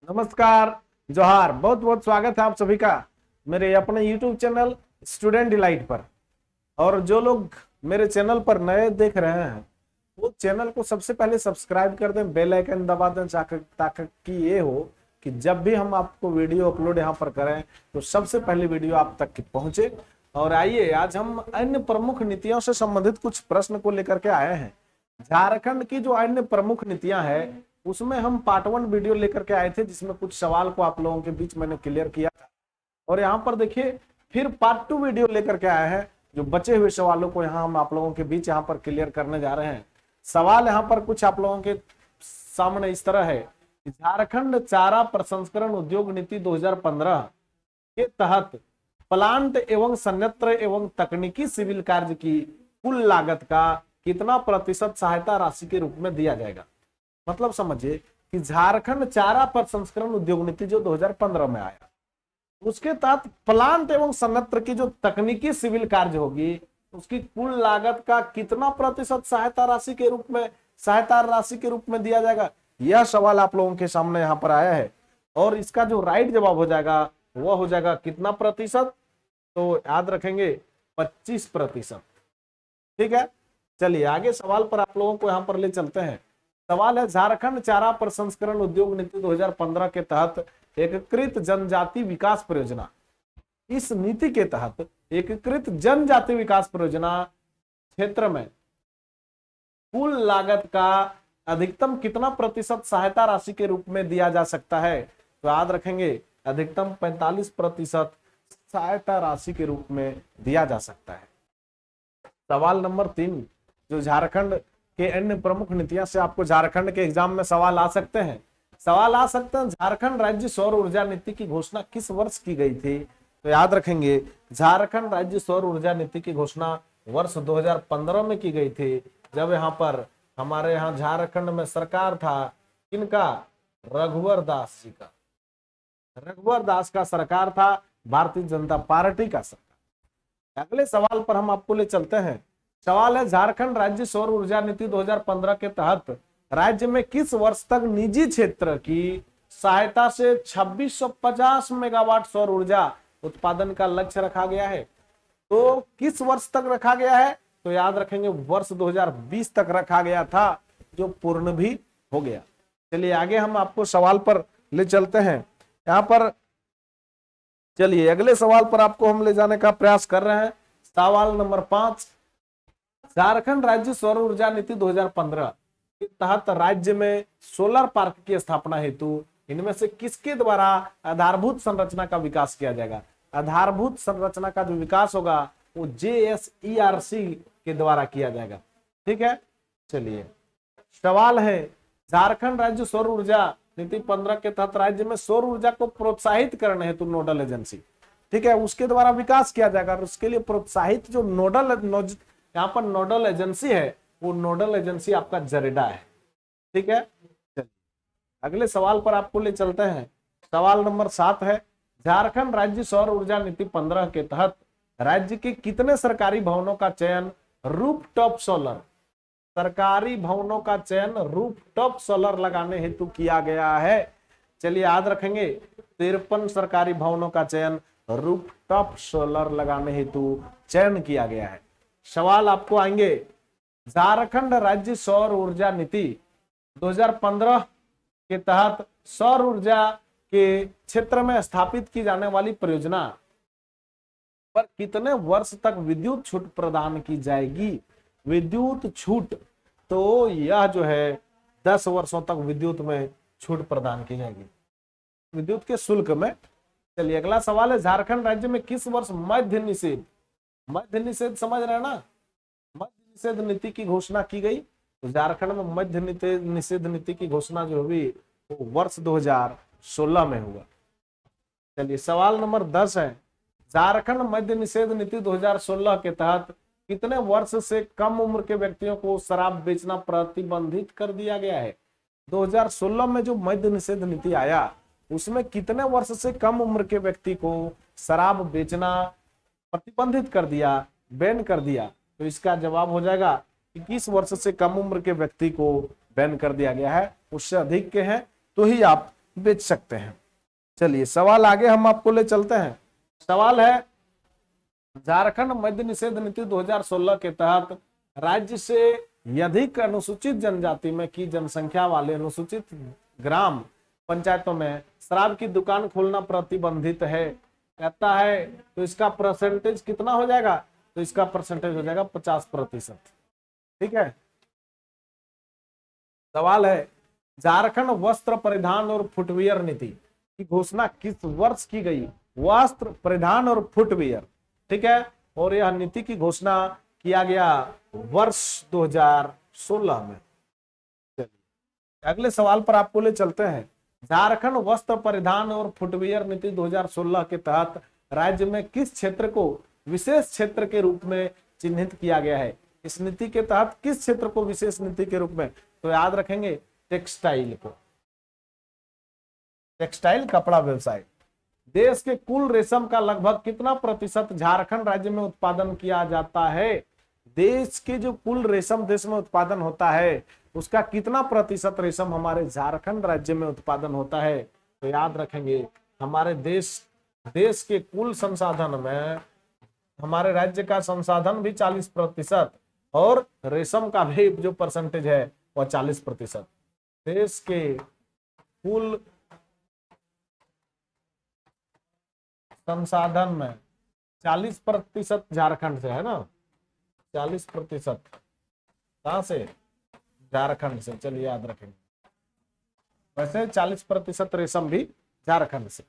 नमस्कार, जोहार। बहुत बहुत स्वागत है आप सभी का मेरे अपने YouTube चैनल स्टूडेंट डिलाइट पर। और जो लोग मेरे चैनल पर नए देख रहे हैं वो चैनल को सबसे पहले सब्सक्राइब कर दें, बेल आइकन दबा दें ताकि ये हो कि जब भी हम आपको वीडियो अपलोड यहाँ पर करें तो सबसे पहले वीडियो आप तक पहुंचे। और आइए आज हम अन्य प्रमुख नीतियों से संबंधित कुछ प्रश्न को लेकर के आए हैं। झारखंड की जो अन्य प्रमुख नीतियां हैं उसमें हम पार्ट 1 वीडियो लेकर के आए थे, जिसमें कुछ सवाल को आप लोगों के बीच मैंने क्लियर किया था। और यहाँ पर देखिए फिर पार्ट 2 वीडियो लेकर के आए हैं, जो बचे हुए सवालों को यहाँ हम आप लोगों के बीच यहाँ पर क्लियर करने जा रहे हैं। सवाल यहाँ पर कुछ आप लोगों के सामने इस तरह है कि झारखंड चारा प्रसंस्करण उद्योग नीति 2015 के तहत प्लांट एवं संयंत्र एवं तकनीकी सिविल कार्य की कुल लागत का कितना प्रतिशत सहायता राशि के रूप में दिया जाएगा। मतलब समझिए कि झारखंड चारा प्रसंस्करण उद्योग नीति जो 2015 में आया, उसके तहत प्लांट एवं संयंत्र की जो तकनीकी सिविल कार्य होगी उसकी कुल लागत का कितना प्रतिशत सहायता राशि के रूप में दिया जाएगा। यह सवाल आप लोगों के सामने यहाँ पर आया है और इसका जो राइट जवाब हो जाएगा वह हो जाएगा कितना प्रतिशत, तो याद रखेंगे 25%। ठीक है, चलिए आगे सवाल पर आप लोगों को यहाँ पर ले चलते हैं। सवाल है झारखंड चारा प्रसंस्करण उद्योग नीति 2015 के तहत एकीकृत जनजाति विकास परियोजना, इस नीति के तहत एकीकृत जनजाति विकास परियोजना क्षेत्र में कुल लागत का अधिकतम कितना प्रतिशत सहायता राशि के रूप में दिया जा सकता है। तो याद रखेंगे अधिकतम 45% सहायता राशि के रूप में दिया जा सकता है। सवाल नंबर 3, जो झारखंड के अन्य प्रमुख नीतियों से आपको झारखंड के एग्जाम में सवाल आ सकते हैं। झारखंड राज्य सौर ऊर्जा नीति की घोषणा किस वर्ष की गई थी। तो याद रखेंगे झारखंड राज्य सौर ऊर्जा नीति की घोषणा वर्ष 2015 में की गई थी, जब यहाँ पर हमारे यहाँ झारखंड में सरकार था किनका, रघुवर दास जी का। रघुवर दास का सरकार था, भारतीय जनता पार्टी का सरकार। अगले सवाल पर हम आपको ले चलते हैं। सवाल है झारखंड राज्य सौर ऊर्जा नीति 2015 के तहत राज्य में किस वर्ष तक निजी क्षेत्र की सहायता से 2650 मेगावाट सौर ऊर्जा उत्पादन का लक्ष्य रखा गया है। तो किस वर्ष तक रखा गया है, तो याद रखेंगे वर्ष 2020 तक रखा गया था, जो पूर्ण भी हो गया। चलिए आगे हम आपको सवाल पर ले चलते हैं। यहाँ पर चलिए अगले सवाल पर आपको हम ले जाने का प्रयास कर रहे हैं। सवाल नंबर 5, झारखंड राज्य सौर ऊर्जा नीति 2015 के तहत राज्य में सोलर पार्क की स्थापना हेतु इनमें से किसके द्वारा आधारभूत संरचना का विकास किया जाएगा। आधारभूत संरचना का जो विकास होगा वो JSERC के द्वारा किया जाएगा। ठीक है, चलिए सवाल है झारखंड राज्य सौर ऊर्जा नीति 15 के तहत राज्य में सौर ऊर्जा को प्रोत्साहित करने हेतु नोडल एजेंसी, ठीक है, उसके द्वारा विकास किया जाएगा। और उसके लिए प्रोत्साहित जो यहाँ पर नोडल एजेंसी है वो नोडल एजेंसी आपका जरेडा है। ठीक है, चलिए अगले सवाल पर आपको ले चलते हैं। सवाल नंबर 7 है झारखंड राज्य सौर ऊर्जा नीति 15 के तहत राज्य के कितने सरकारी भवनों का चयन रूफटॉप सोलर, सरकारी भवनों का चयन रूफटॉप सोलर लगाने हेतु किया गया है। चलिए याद रखेंगे 53 सरकारी भवनों का चयन रूफटॉप सोलर लगाने हेतु चयन किया गया है। सवाल आपको आएंगे झारखंड राज्य सौर ऊर्जा नीति 2015 के तहत सौर ऊर्जा के क्षेत्र में स्थापित की जाने वाली परियोजना पर कितने वर्ष तक विद्युत छूट प्रदान की जाएगी। विद्युत छूट, तो यह जो है 10 वर्षों तक विद्युत में छूट प्रदान की जाएगी, विद्युत के शुल्क में। चलिए अगला सवाल है झारखंड राज्य में किस वर्ष मद्य निषेध समझ रहे हैं ना, मद्य निषेध नीति की घोषणा की गई। तो झारखंड में मद्य निषेध नीति की घोषणा जो हुई वो वर्ष 2016 में हुआ। चलिए सवाल नंबर 10 है झारखंड मद्य निषेध नीति 2016 के तहत कितने वर्ष से कम उम्र के व्यक्तियों को शराब बेचना प्रतिबंधित कर दिया गया है। 2016 में जो मद्य निषेध नीति आया उसमें कितने वर्ष से कम उम्र के व्यक्ति को शराब बेचना प्रतिबंधित कर दिया, बैन कर दिया। तो इसका जवाब हो जाएगा 21 वर्ष से कम उम्र के व्यक्ति को बैन कर दिया गया है। उससे अधिक के हैं तो ही आप बेच सकते हैं। चलिए सवाल आगे हम आपको ले चलते हैं। सवाल है, झारखंड मद्य निषेध नीति 2016 के तहत राज्य से अधिक अनुसूचित जनजाति में की जनसंख्या वाले अनुसूचित ग्राम पंचायतों में शराब की दुकान खोलना प्रतिबंधित है, कहता है। तो इसका परसेंटेज कितना हो जाएगा? तो इसका परसेंटेज हो जाएगा 50%। ठीक है। सवाल है, झारखंड वस्त्र परिधान और फुटवियर नीति की घोषणा किस वर्ष की गई? वस्त्र परिधान और फुटवियर, ठीक है। और यह नीति की घोषणा किया गया वर्ष 2016 में। चलिए अगले सवाल पर आपको ले चलते हैं। झारखंड वस्त्र परिधान और फुटवियर नीति 2016 के तहत राज्य में किस क्षेत्र को विशेष क्षेत्र के रूप में चिन्हित किया गया है? इस नीति के तहत किस क्षेत्र को विशेष नीति के रूप में? तो याद रखेंगे टेक्सटाइल को, टेक्सटाइल कपड़ा व्यवसाय। देश के कुल रेशम का लगभग कितना प्रतिशत झारखंड राज्य में उत्पादन किया जाता है? देश के जो कुल रेशम देश में उत्पादन होता है उसका कितना प्रतिशत रेशम हमारे झारखंड राज्य में उत्पादन होता है? तो याद रखेंगे हमारे देश के कुल संसाधन में हमारे राज्य का संसाधन भी 40% और रेशम का भी जो परसेंटेज है वह 40%। देश के कुल संसाधन में 40% झारखंड से है ना, 40% कहां से? झारखंड से। चलिए याद रखेंगे। वैसे 40% रेशम भी झारखंड से।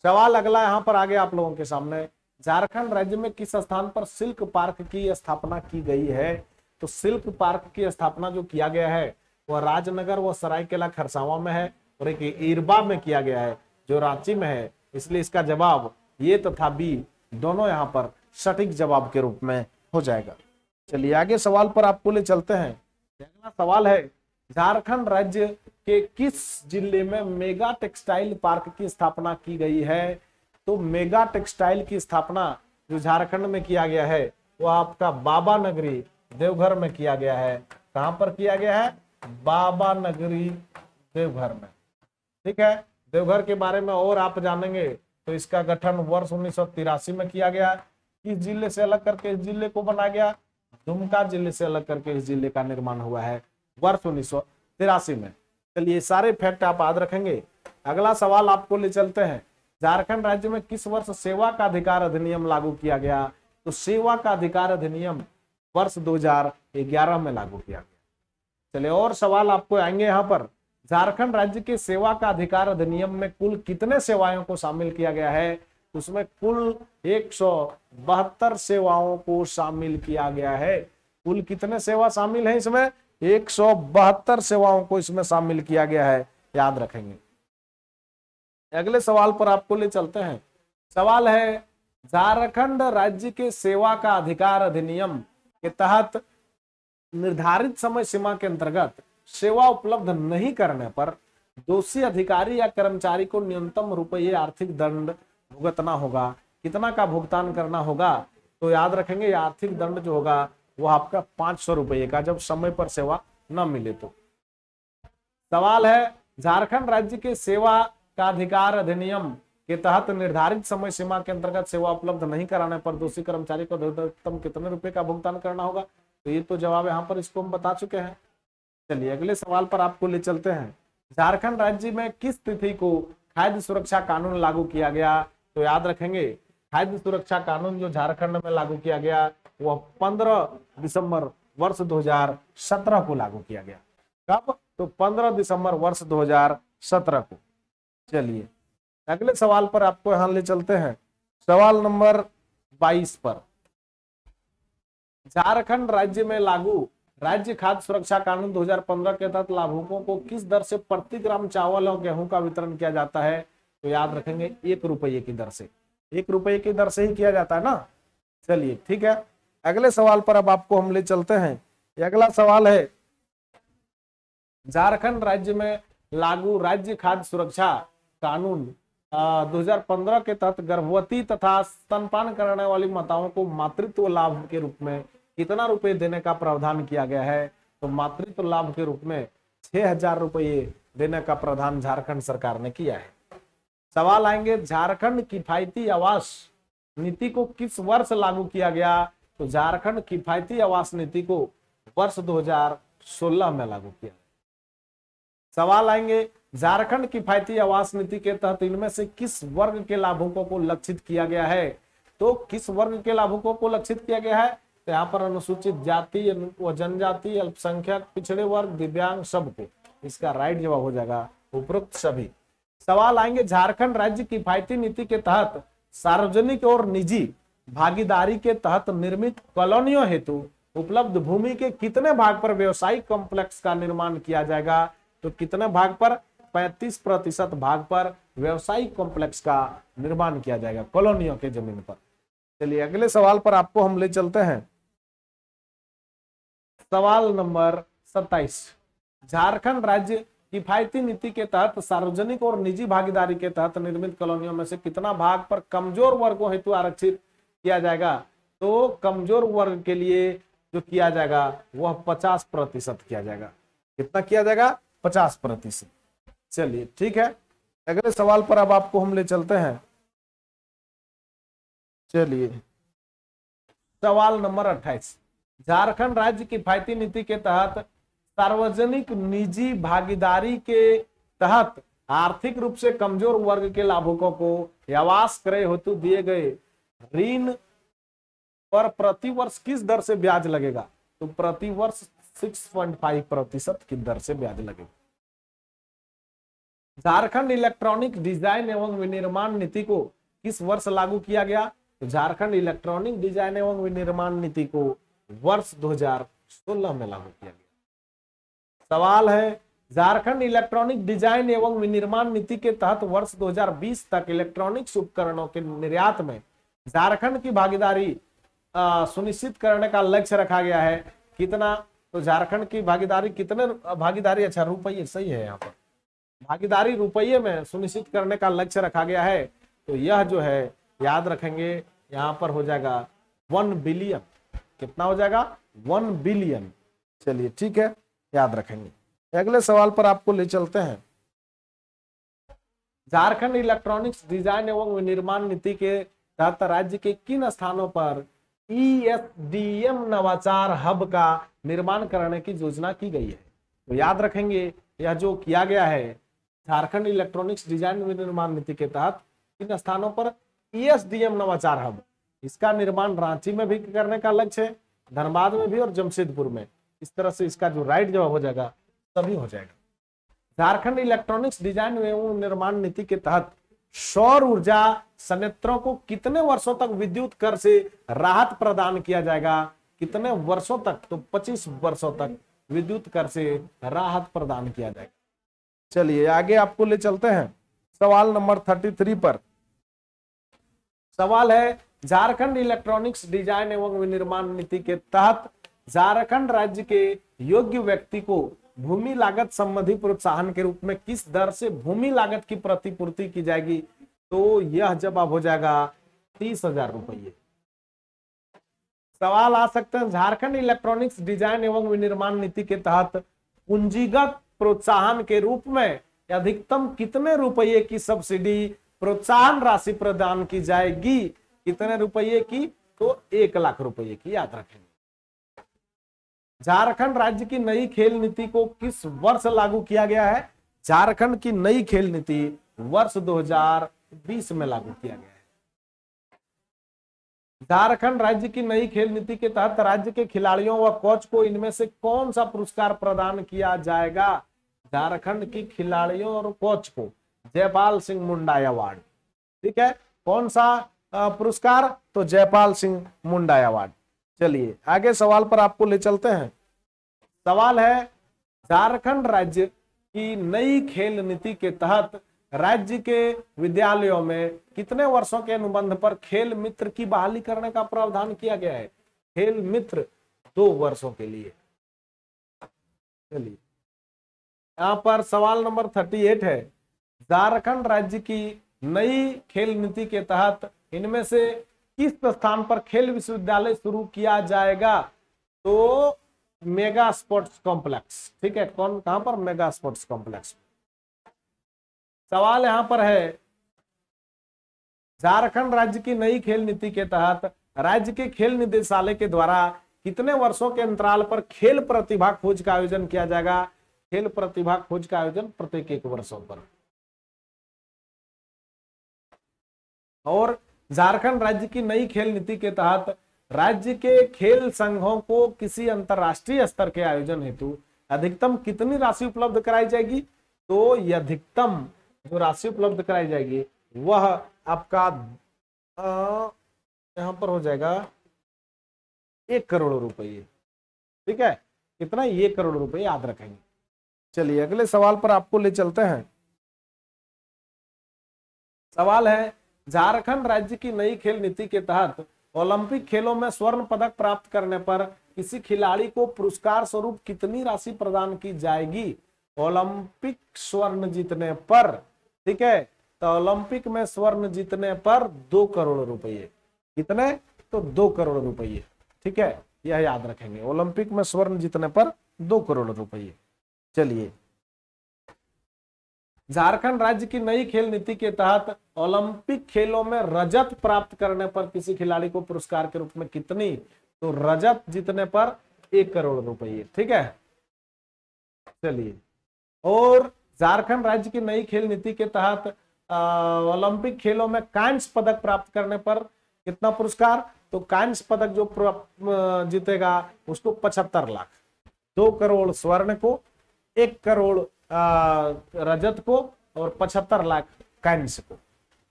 सवाल अगला यहां पर आगे आप लोगों के सामने, झारखंड राज्य में किस स्थान पर सिल्क पार्क की स्थापना की गई है? तो सिल्क पार्क की स्थापना जो किया गया है वह राजनगर व सरायकेला खरसावां में है और एक इरबा में किया गया है जो रांची में है। इसलिए इसका जवाब ये तथा बी दोनों यहाँ पर सटीक जवाब के रूप में हो जाएगा। चलिए आगे सवाल पर आपको ले चलते हैं। अगला सवाल है, झारखंड राज्य के किस जिले में मेगा टेक्सटाइल पार्क की स्थापना की गई है? तो मेगा टेक्सटाइल की स्थापना जो झारखंड में किया गया है वो आपका बाबा नगरी देवघर में किया गया है। कहां पर किया गया है? बाबा नगरी देवघर में। ठीक है। देवघर के बारे में और आप जानेंगे तो इसका गठन वर्ष 1983 में किया गया। किस जिले से अलग करके इस जिले को बनाया गया? दुमका जिले से अलग करके इस जिले का निर्माण हुआ है वर्ष 1983 में। चलिए सारे फैक्ट आप याद रखेंगे। अगला सवाल आपको ले चलते हैं। झारखंड राज्य में किस वर्ष सेवा का अधिकार अधिनियम लागू किया गया? तो सेवा का अधिकार अधिनियम वर्ष 2011 में लागू किया गया। चलिए और सवाल आपको आएंगे यहाँ पर। झारखंड राज्य के सेवा का अधिकार अधिनियम में कुल कितने सेवाओं को शामिल किया गया है? उसमें कुल 172 सेवाओं को शामिल किया गया है। कुल कितने सेवा शामिल है इसमें? 172 सेवाओं को इसमें शामिल किया गया है, याद रखेंगे। अगले सवाल पर आपको ले चलते हैं। सवाल है, झारखंड राज्य के सेवा का अधिकार अधिनियम के तहत निर्धारित समय सीमा के अंतर्गत सेवा उपलब्ध नहीं करने पर दोषी अधिकारी या कर्मचारी को न्यूनतम रुपये आर्थिक दंड भुगतना होगा। कितना का भुगतान करना होगा? तो याद रखेंगे आर्थिक दंड जो होगा वो आपका 500 रुपये का, जब समय पर सेवा न मिले तो। सवाल है, झारखंड राज्य के सेवा का अधिकार अधिनियम के तहत निर्धारित समय सीमा के अंतर्गत सेवा उपलब्ध नहीं कराने पर दोषी कर्मचारी को अधिकतम कितने रुपए का भुगतान करना होगा? तो ये तो जवाब यहाँ पर इसको हम बता चुके हैं। चलिए अगले सवाल पर आपको ले चलते हैं। झारखंड राज्य में किस तिथि को खाद्य सुरक्षा कानून लागू किया गया? तो याद रखेंगे खाद्य सुरक्षा कानून जो झारखंड में लागू किया गया वह 15 दिसंबर वर्ष 2017 को लागू किया गया। कब? तो 15 दिसंबर वर्ष 2017 को। चलिए अगले सवाल पर आपको यहां ले चलते हैं। सवाल नंबर 22 पर, झारखंड राज्य में लागू राज्य खाद्य सुरक्षा कानून 2015 के तहत लाभुकों को किस दर से प्रति ग्राम चावल और गेहूं का वितरण किया जाता है? तो याद रखेंगे 1 रुपये की दर से। 1 रुपये की दर से ही किया जाता है ना। चलिए ठीक है। अगले सवाल पर अब आपको हम ले चलते हैं। अगला सवाल है, झारखंड राज्य में लागू राज्य खाद्य सुरक्षा कानून 2015 के तहत गर्भवती तथा स्तनपान करने वाली माताओं को मातृत्व लाभ के रूप में कितना रुपए देने का प्रावधान किया गया है? तो मातृत्व लाभ के रूप में 6,000 रुपये देने का प्रावधान झारखंड सरकार ने किया है। सवाल आएंगे, झारखंड किफायती आवास नीति को किस वर्ष लागू किया गया? तो झारखंड किफायती आवास नीति को वर्ष 2016 में लागू किया। सवाल आएंगे, झारखंड किफायती आवास नीति के तहत इनमें से किस वर्ग के लाभुकों को लक्षित किया गया है? तो किस वर्ग के लाभुकों को लक्षित किया गया है? तो यहाँ पर अनुसूचित जाति व जनजाति, अल्पसंख्यक, पिछड़े वर्ग, दिव्यांग, सबको। इसका राइट जवाब हो जाएगा उपरोक्त सभी। सवाल आएंगे, झारखंड राज्य किफायती नीति के तहत सार्वजनिक और निजी भागीदारी के तहत निर्मित कॉलोनियों हेतु उपलब्ध भूमि के कितने भाग पर व्यवसायिक कॉम्प्लेक्स का निर्माण किया जाएगा? तो कितने भाग पर? 35% भाग पर व्यवसायिक कॉम्प्लेक्स का निर्माण किया जाएगा कॉलोनियों के जमीन पर। चलिए अगले सवाल पर आपको हम ले चलते हैं। सवाल नंबर 27, झारखंड राज्य किफायती नीति के तहत सार्वजनिक और निजी भागीदारी के तहत निर्मित कॉलोनियों में से कितना भाग पर कमजोर वर्गों हेतु आरक्षित किया जाएगा? तो कमजोर वर्ग के लिए जो किया जाएगा वह 50% किया जाएगा। कितना किया जाएगा? 50%। चलिए ठीक है, अगले सवाल पर अब आपको हम ले चलते हैं। चलिए सवाल नंबर 28, झारखंड राज्य किफायती नीति के तहत सार्वजनिक निजी भागीदारी के तहत आर्थिक रूप से कमजोर वर्ग के लाभुकों को आवास क्रय हेतु दिए गए ऋण पर प्रति वर्ष किस दर से ब्याज लगेगा? तो प्रति वर्ष 6.5% की दर से ब्याज लगेगा। झारखंड इलेक्ट्रॉनिक डिजाइन एवं विनिर्माण नीति को किस वर्ष लागू किया गया? तो झारखंड इलेक्ट्रॉनिक डिजाइन एवं विनिर्माण नीति को वर्ष 2016 में लागू किया गया। सवाल है, झारखंड इलेक्ट्रॉनिक डिजाइन एवं विनिर्माण नीति के तहत वर्ष 2020 तक इलेक्ट्रॉनिक्स उपकरणों के निर्यात में झारखंड की भागीदारी सुनिश्चित करने का लक्ष्य रखा गया है। कितना? तो झारखंड की भागीदारी कितने भागीदारी, अच्छा रुपये सही है, यहाँ पर भागीदारी रुपये में सुनिश्चित करने का लक्ष्य रखा गया है। तो यह जो है याद रखेंगे, यहाँ पर हो जाएगा 1 बिलियन। कितना हो जाएगा? 1 बिलियन। चलिए ठीक है, याद रखेंगे। अगले सवाल पर आपको ले चलते हैं। झारखंड इलेक्ट्रॉनिक्स डिजाइन एवं विनिर्माण नीति के तहत राज्य के किन स्थानों पर ESDM नवाचार हब का निर्माण करने की योजना की गई है? तो याद रखेंगे, यह जो किया गया है झारखंड इलेक्ट्रॉनिक्स डिजाइन विनिर्माण नीति के तहत किन स्थानों पर ESDM नवाचार हब, इसका निर्माण रांची में भी करने का लक्ष्य है, धनबाद में भी और जमशेदपुर में। इस तरह से इसका जो राइट जवाब हो जाएगा तभी हो जाएगा। झारखंड इलेक्ट्रॉनिक्स डिजाइन एवं निर्माण नीति के तहत सौर ऊर्जा संयंत्रों को कितने वर्षों तक विद्युत कर से राहत प्रदान किया जाएगा? कितने वर्षों तक? तो 25 वर्षों तक विद्युत कर से राहत प्रदान किया जाएगा। चलिए आगे आपको ले चलते हैं सवाल नंबर 33 पर। सवाल है, झारखंड इलेक्ट्रॉनिक्स डिजाइन एवं विनिर्माण नीति के तहत झारखंड राज्य के योग्य व्यक्ति को भूमि लागत संबंधी प्रोत्साहन के रूप में किस दर से भूमि लागत की प्रतिपूर्ति की जाएगी? तो यह जवाब हो जाएगा 30,000 रुपये। सवाल आ सकते हैं, झारखंड इलेक्ट्रॉनिक्स डिजाइन एवं विनिर्माण नीति के तहत पूंजीगत प्रोत्साहन के रूप में अधिकतम कितने रुपये की सब्सिडी प्रोत्साहन राशि प्रदान की जाएगी? कितने रुपये की? तो 1 लाख रुपये की, याद रखेंगे। झारखंड राज्य की नई खेल नीति को किस वर्ष लागू किया गया है? झारखंड की नई खेल नीति वर्ष 2020 में लागू किया गया है। झारखंड राज्य की नई खेल नीति के तहत राज्य के खिलाड़ियों व कोच को इनमें से कौन सा पुरस्कार प्रदान किया जाएगा? झारखंड की खिलाड़ियों और कोच को जयपाल सिंह मुंडा अवार्ड। ठीक है, कौन सा पुरस्कार? तो जयपाल सिंह मुंडा अवार्ड। चलिए आगे सवाल पर आपको ले चलते हैं। सवाल है, झारखंड राज्य की नई खेल नीति के तहत राज्य के विद्यालयों में कितने वर्षों के अनुबंध पर खेल मित्र की बहाली करने का प्रावधान किया गया है? खेल मित्र 2 वर्षों के लिए। चलिए यहां पर सवाल नंबर 38 है, झारखंड राज्य की नई खेल नीति के तहत इनमें से किस स्थान पर खेल विश्वविद्यालय शुरू किया जाएगा? तो मेगा स्पोर्ट्स कॉम्प्लेक्स। ठीक है, कहां पर? Mega sports complex. सवाल यहां पर है, झारखंड राज्य की नई खेल नीति के तहत राज्य के खेल निदेशालय के द्वारा कितने वर्षों के अंतराल पर खेल प्रतिभा खोज का आयोजन किया जाएगा? खेल प्रतिभा खोज का आयोजन प्रत्येक 1 वर्षों पर। और झारखंड राज्य की नई खेल नीति के तहत राज्य के खेल संघों को किसी अंतरराष्ट्रीय स्तर के आयोजन हेतु अधिकतम कितनी राशि उपलब्ध कराई जाएगी? तो ये अधिकतम जो राशि उपलब्ध कराई जाएगी वह आपका यहां पर हो जाएगा 1 करोड़ रुपये। ठीक है, कितना? 1 करोड़ रुपये याद रखेंगे। चलिए अगले सवाल पर आपको ले चलते हैं। सवाल है, झारखंड राज्य की नई खेल नीति के तहत ओलंपिक खेलों में स्वर्ण पदक प्राप्त करने पर किसी खिलाड़ी को पुरस्कार स्वरूप कितनी राशि प्रदान की जाएगी? ओलंपिक स्वर्ण जीतने पर, ठीक है, तो ओलंपिक में स्वर्ण जीतने पर 2 करोड़ रुपये। कितने? तो 2 करोड़ रुपये। ठीक है, यह याद रखेंगे, ओलंपिक में स्वर्ण जीतने पर 2 करोड़ रुपये। चलिए, झारखंड राज्य की नई खेल नीति के तहत ओलंपिक खेलों में रजत प्राप्त करने पर किसी खिलाड़ी को पुरस्कार के रूप में कितनी? तो रजत जीतने पर 1 करोड़ रुपये। ठीक है, चलिए, और झारखंड राज्य की नई खेल नीति के तहत ओलंपिक खेलों में कांस्य पदक प्राप्त करने पर कितना पुरस्कार? तो कांस्य पदक जो जीतेगा उसको 75 लाख। 2 करोड़ स्वर्ण को, 1 करोड़ रजत को और 75 लाख कांस्य को।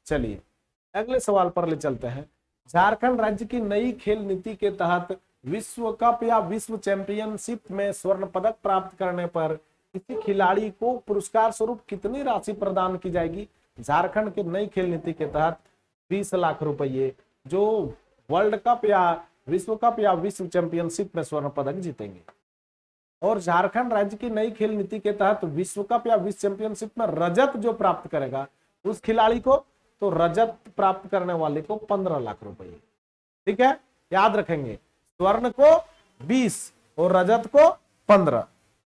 चलिए अगले सवाल पर ले चलते हैं। झारखंड राज्य की नई खेल नीति के तहत विश्व कप या विश्व चैंपियनशिप में स्वर्ण पदक प्राप्त करने पर किसी खिलाड़ी को पुरस्कार स्वरूप कितनी राशि प्रदान की जाएगी? झारखंड की नई खेल नीति के तहत 20 लाख रुपये जो वर्ल्ड कप या विश्व चैंपियनशिप में स्वर्ण पदक जीतेंगे। और झारखंड राज्य की नई खेल नीति के तहत विश्व कप या विश्व चैंपियनशिप में रजत जो प्राप्त करेगा उस खिलाड़ी को, तो रजत प्राप्त करने वाले को 15 लाख रुपये। ठीक है, याद रखेंगे, स्वर्ण को 20 और रजत को 15।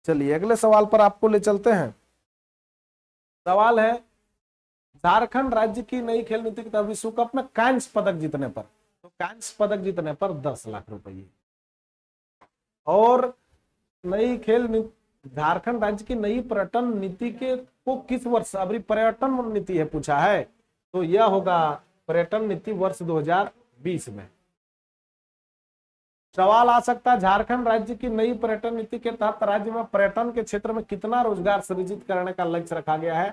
चलिए अगले सवाल पर आपको ले चलते हैं। सवाल है, झारखंड राज्य की नई खेल नीति के तहत विश्व कप में कांस्य पदक जीतने पर, तो कांस्य पदक जीतने पर 10 लाख रुपये। और नई खेल झारखंड राज्य की नई पर्यटन नीति के को किस वर्ष, अभी पर्यटन नीति है पूछा है, तो यह होगा पर्यटन नीति वर्ष 2020 में। सवाल आ सकता है, झारखंड राज्य की नई पर्यटन नीति के तहत राज्य में पर्यटन के क्षेत्र में कितना रोजगार सृजित करने का लक्ष्य रखा गया है?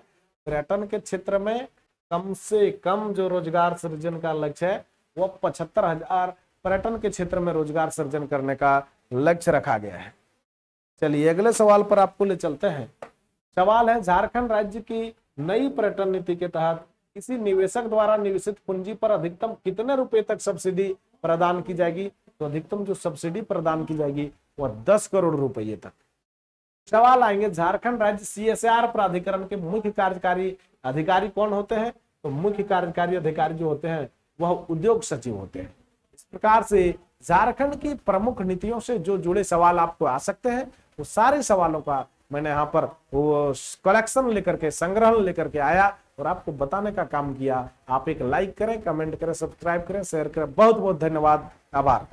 पर्यटन के क्षेत्र में कम से कम जो रोजगार सृजन का लक्ष्य है वो 75,000 पर्यटन के क्षेत्र में रोजगार सृजन करने का लक्ष्य रखा गया है। चलिए अगले सवाल पर आपको ले चलते हैं। सवाल है, झारखंड राज्य की नई पर्यटन नीति के तहत किसी निवेशक द्वारा निवेशित पूंजी पर अधिकतम कितने रुपए तक सब्सिडी प्रदान की जाएगी? तो अधिकतम जो सब्सिडी प्रदान की जाएगी वह 10 करोड़ रुपए तक। सवाल आएंगे, झारखंड राज्य CSR प्राधिकरण के मुख्य कार्यकारी अधिकारी कौन होते हैं? तो मुख्य कार्यकारी अधिकारी जो होते हैं वह उद्योग सचिव होते हैं। इस प्रकार से झारखंड की प्रमुख नीतियों से जो जुड़े सवाल आपको आ सकते हैं वो सारे सवालों का मैंने यहाँ पर वो कलेक्शन लेकर के, संग्रहण लेकर के आया और आपको बताने का काम किया। आप एक लाइक करें, कमेंट करें, सब्सक्राइब करें, शेयर करें। बहुत बहुत धन्यवाद, आभार।